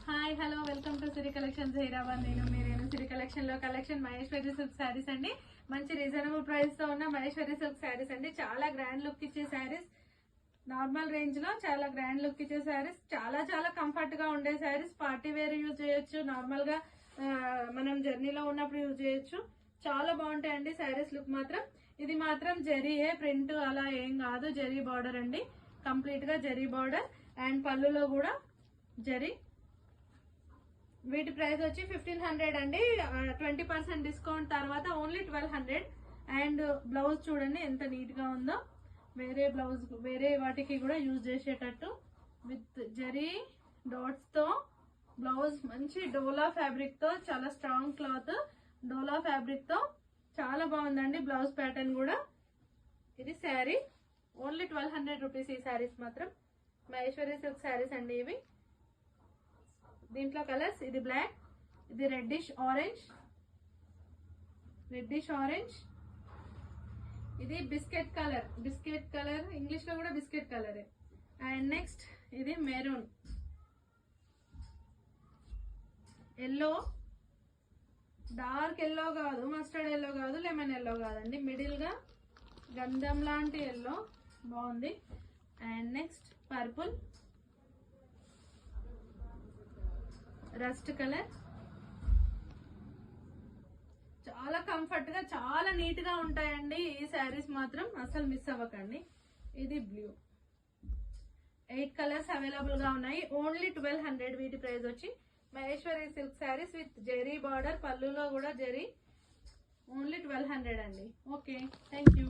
Hi hello welcome to Siri collections Hyderabad. నేను సిరి collection లో collection Maheshwari silk saris అండి. మంచి రీజనబుల్ ప్రైస్ తో ఉన్న మహేశ్వరి సిల్క్ శారీస్ అండి. చాలా గ్రాండ్ లుక్ ఇచ్చే శారీస్, నార్మల్ రేంజ్ లో చాలా గ్రాండ్ లుక్ ఇచ్చే శారీస్, చాలా కంఫర్ట్ గా ఉండే శారీస్. పార్టీ వేర్ యూజ్ చేయొచ్చు, నార్మల్ గా మనం జర్నీలో ఉన్నప్పుడు యూజ్ చేయొచ్చు. చాలా బాగుంటాయండి శారీస్ లుక్ మాత్రం. ఇది మాత్రం జరీయే, ప్రింట్ అలా ఏం కాదు, జరీ బార్డర్ అండి. కంప్లీట్ గా జరీ బార్డర్ అండ్ పళ్ళులో కూడా జరీ. వీటి ప్రైస్ వచ్చి 1500 అండి. 20% డిస్కౌంట్ తర్వాత ఓన్లీ 1200. అండ్ బ్లౌజ్ చూడండి ఎంత నీట్ గా ఉందో. వేరే వాటికి కూడా యూజ్ చేసేటట్టు విత్ జరీ డాట్స్ తో బ్లౌజ్. మంచి డోలా ఫ్యాబ్రిక్ తో, చాలా స్ట్రాంగ్ క్లాత్ డోలా ఫ్యాబ్రిక్ తో చాలా బాగుందండి. బ్లౌజ్ ప్యాటర్న్ కూడా. ఇది శారీ ఓన్లీ 1200 రూపీస్. ఈ శారీస్ మాత్రం మహేశ్వరి సిల్క్ శారీస్ అండి ఇవి. దీంట్లో కలర్స్, ఇది బ్లాక్, ఇది రెడ్డిష్ ఆరెంజ్, ఇది బిస్కెట్ కలర్, ఇంగ్లీష్ లో కూడా బిస్కెట్ కలరే. అండ్ నెక్స్ట్ ఇది మెరూన్, ఎల్లో, డార్క్ ఎల్లో కాదు, మస్టర్డ్ ఎల్లో కాదు, లెమన్ ఎల్లో కాదండి, మిడిల్ గా గంధం లాంటి ఎల్లో బాగుంది. And next purple, rust colour. చాలా కంఫర్ట్ గా, చాలా నీట్ గా ఉంటాయండి ఈ శారీస్ మాత్రం, అసలు మిస్ అవ్వకండి. ఇది బ్లూ. 8 కలర్స్ అవైలబుల్ గా ఉన్నాయి. ఓన్లీ 1200. వీటి ప్రైస్ వచ్చి Maheshwari silk saris with zari border, పళ్ళులో కూడా జెరీ. ఓన్లీ 1200 అండి. Okay, thank you.